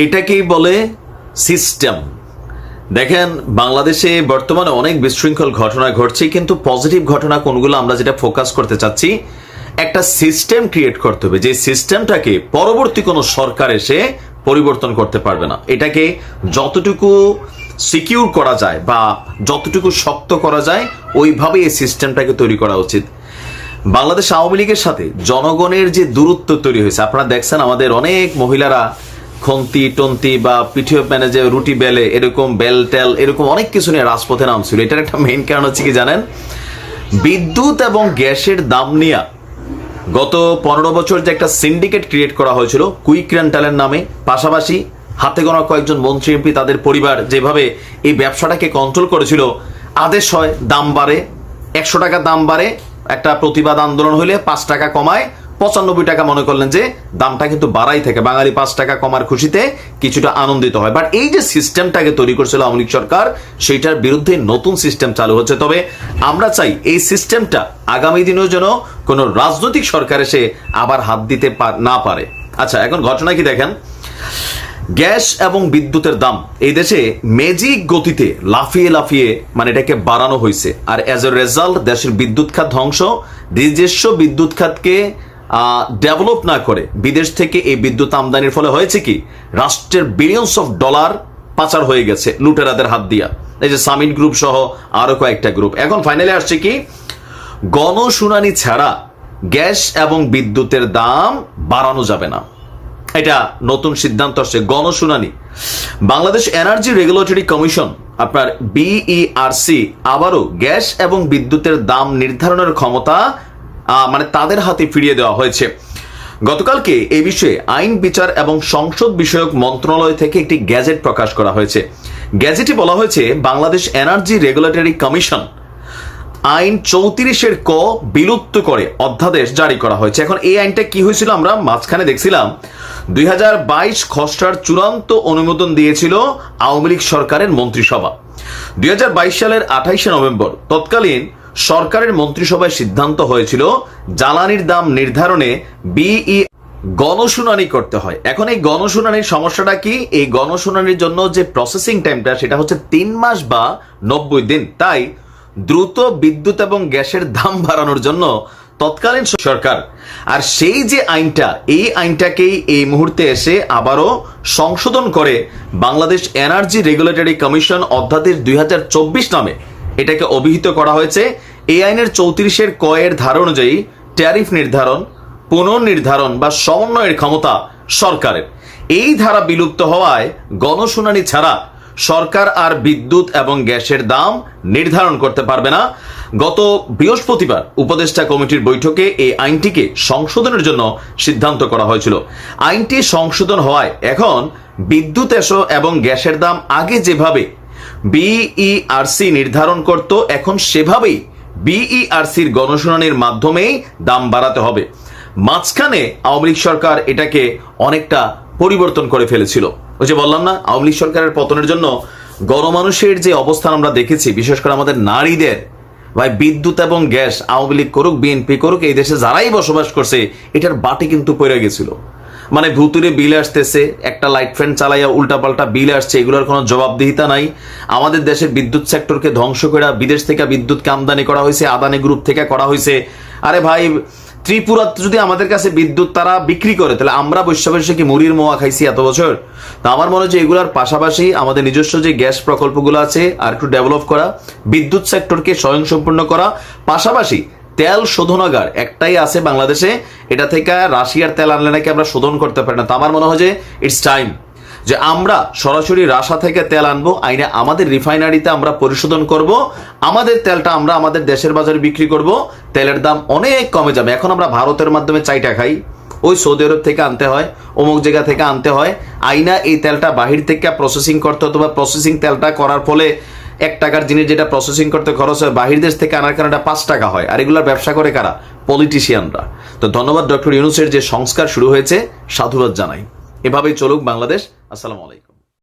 এটাকেই বলে সিস্টেম। দেখেন, বাংলাদেশে বর্তমানে অনেক বিশৃঙ্খল ঘটনা ঘটছে, কিন্তু পজিটিভ ঘটনা কোনগুলো আমরা যেটা ফোকাস করতে চাচ্ছি, একটা সিস্টেম ক্রিয়েট করতে হবে যে সিস্টেমটাকে পরবর্তী কোনো সরকার এসে পরিবর্তন করতে পারবে না। এটাকে যতটুকু সিকিউর করা যায় বা যতটুকু শক্ত করা যায় ওইভাবে এই সিস্টেমটাকে তৈরি করা উচিত। বাংলাদেশ আওয়ামী লীগের সাথে জনগণের যে দূরত্ব তৈরি হয়েছে, আপনারা দেখছেন আমাদের অনেক মহিলারা খন্তি টন্তি বা পিঠিও ম্যানেজে রুটি বেলে, এরকম বেল টেল এরকম অনেক কিছু নিয়ে রাজপথে নামছিল। এটার একটা মেইন কারণ হচ্ছে কি জানেন, বিদ্যুৎ এবং গ্যাসের দাম নিয়ে গত 15 বছর যে একটা সিন্ডিকেট ক্রিয়েট করা হয়েছিল কুইক রেন্টালের নামে, পাশাপাশি হাতে গোনা কয়েকজন মন্ত্রী এমপি তাদের পরিবার যেভাবে এই ব্যবসাটাকে কন্ট্রোল করেছিল। আদেশ হয়, দাম বাড়ে, 100 টাকা দাম বাড়ে, একটা প্রতিবাদ আন্দোলন হইলে 5 টাকা কমায়, 95 টাকা মনে করলেন যে দামটা কিন্তু বাড়াই থাকে, বাঙালি 5 টাকা কমার খুশিতে কিছুটা আনন্দিত হয়। বাট এই যে সিস্টেমটাকে তৈরি করেছিল আওয়ামী লীগ সরকার, সেইটার বিরুদ্ধে নতুন সিস্টেম চালু হচ্ছে। তবে আমরা চাই এই সিস্টেমটা আগামী দিনেও যেন কোনো রাজনৈতিক সরকার এসে আবার হাত দিতে না পারে। আচ্ছা, এখন ঘটনা কি দেখেন, গ্যাস এবং বিদ্যুতের দাম এই দেশে ম্যাজিক গতিতে লাফিয়ে লাফিয়ে মানে এটাকে বাড়ানো হয়েছে। আর অ্যাজ এ রেজাল্ট দেশের বিদ্যুৎ খাত ধ্বংস, নিজস্ব বিদ্যুৎ খাতকে ডেভেলপ না করে বিদেশ থেকে এই বিদ্যুৎ আমদানির ফলে হয়েছে কি, রাষ্ট্রের বিলিয়নস অফ ডলার পাচার হয়ে গেছে লুটেরাদের হাত দিয়া, এই যে সামিট গ্রুপ সহ আরো কয়েকটা গ্রুপ। এখন ফাইনালি আসছে কি, গণশুনানি ছাড়া গ্যাস এবং বিদ্যুতের দাম বাড়ানো যাবে না। এটা নতুন সিদ্ধান্ত আসছে, গণশুনানি। বাংলাদেশ এনার্জি রেগুলেটরি কমিশন আপনার BERC আবারও গ্যাস এবং বিদ্যুতের দাম নির্ধারণের ক্ষমতা মানে তাদের হাতে ফিরিয়ে দেওয়া হয়েছে। গতকালকে এই বিষয়ে আইন বিচার এবং সংসদ বিষয়ক মন্ত্রণালয় থেকে একটি গ্যাজেট প্রকাশ করা হয়েছে। গ্যাজেটে বলা হয়েছে বাংলাদেশ এনার্জি রেগুলেটরি কমিশন আইন 34 ক বিলুপ্ত করে অধ্যাদেশ জারি করা হয়েছে। এখন এই আইনটা কি হয়েছিল, আমরা মাঝখানে দেখছিলাম 2022 খসড়ার চূড়ান্ত অনুমোদন দিয়েছিল আওয়ামী লীগ সরকারের মন্ত্রিসভা। 2022 সালের 28 নভেম্বর তৎকালীন সরকারের মন্ত্রিসভায় সিদ্ধান্ত হয়েছিল জ্বালানির দাম নির্ধারণে গণশুনানি করতে হয়। এখন এই গণশুনানির সমস্যাটা কি, এই গণশুনানির জন্য যে প্রসেসিং টাইমটা সেটা হচ্ছে 3 মাস বা 90 দিন। তাই দ্রুত বিদ্যুৎ এবং গ্যাসের দাম বাড়ানোর জন্য তৎকালীন সরকার আর সেই যে আইনটা, এই আইনটাকেই এই মুহূর্তে এসে আবারও সংশোধন করে বাংলাদেশ এনার্জি রেগুলেটরি কমিশন অধ্যাদেশ 2024 নামে এটাকে অভিহিত করা হয়েছে। এই আইনের 34 ক এর ধারা অনুযায়ী ট্যারিফ নির্ধারণ, পুনর্নির্ধারণ বা সমন্বয়ের ক্ষমতা সরকারের। এই ধারা বিলুপ্ত হওয়ায় গণশুনানি ছাড়া সরকার আর বিদ্যুৎ এবং গ্যাসের দাম নির্ধারণ করতে পারবে না। গত বৃহস্পতিবার উপদেষ্টা কমিটির বৈঠকে এই আইনটিকে সংশোধনের জন্য সিদ্ধান্ত করা হয়েছিল। আইনটি সংশোধন হওয়ায় এখন বিদ্যুৎ এবং গ্যাসের দাম আগে যেভাবে BERC নির্ধারণ করত, এখন সেভাবেই BERCর গণশুনানির মাধ্যমেই দাম বাড়াতে হবে। মাঝখানে আওয়ামী লীগ সরকার এটাকে অনেকটা পরিবর্তন করে ফেলেছিল। ওই যে বললাম না, আওয়ামী লীগ সরকারের পতনের জন্য গণমানুষের যে অবস্থান আমরা দেখেছি, বিশেষ করে আমাদের নারীদের, ভাই বিদ্যুৎ এবং গ্যাস আওয়ামী লীগ করুক বিএনপি করুক, এই দেশে যারাই বসবাস করছে এটার বাটি কিন্তু পড়ে গেছিল। মানে ভুতুরে বিল আসতেছে, একটা লাইট ফ্যান চালাইয়া উল্টাপাল্টা বিল আসছে, এগুলোর কোনো জবাবদিহিতা নাই। আমাদের দেশের বিদ্যুৎ সেক্টরকে ধ্বংস করে বিদেশ থেকে বিদ্যুৎকে আমদানি করা হয়েছে, আদানি গ্রুপ থেকে করা হয়েছে। আরে ভাই, ত্রিপুরা যদি আমাদের কাছে বিদ্যুৎ তারা বিক্রি করে, তাহলে আমরা বৈশ্য বৈশ্য কি মুড়ির মোয়া খাইছি এত বছর? তো আমার মনে হয় যে এগুলোর পাশাপাশি আমাদের নিজস্ব যে গ্যাস প্রকল্পগুলো আছে আর একটু ডেভেলপ করা, বিদ্যুৎ সেক্টরকে স্বয়ংসম্পূর্ণ করা, পাশাপাশি তেল শোধনাগার একটাই আছে বাংলাদেশে, এটা থেকে রাশিয়ার তেল আনলে নাকি আমরা শোধন করতে পারি না। তো আমার মনে হয় যে ইটস টাইম যে আমরা সরাসরি রাশিয়া থেকে তেল আনবো, আইনে আমাদের রিফাইনারিতে আমরা পরিশোধন করব, আমাদের তেলটা আমরা আমাদের দেশের বাজারে বিক্রি করব, তেলের দাম অনেক কমে যাবে। এখন আমরা ভারতের মাধ্যমে চাইটা খাই, ওই সৌদি আরব থেকে আনতে হয়, অমুক জায়গা থেকে আনতে হয়, আইনা এই তেলটা বাহির থেকে প্রসেসিং করতে হতো, বা প্রসেসিং তেলটা করার ফলে 1 টাকার জিনিস যেটা প্রসেসিং করতে খরচ হয় বাহির দেশ থেকে আনার কারণে 5 টাকা হয়। আর এগুলোর ব্যবসা করে কারা? পলিটিশিয়ানরা। তো ধন্যবাদ ডক্টর ইউনূসের যে সংস্কার শুরু হয়েছে, সাধুবাদ জানাই। এভাবেই চলুক বাংলাদেশ। আসসালামু আলাইকুম।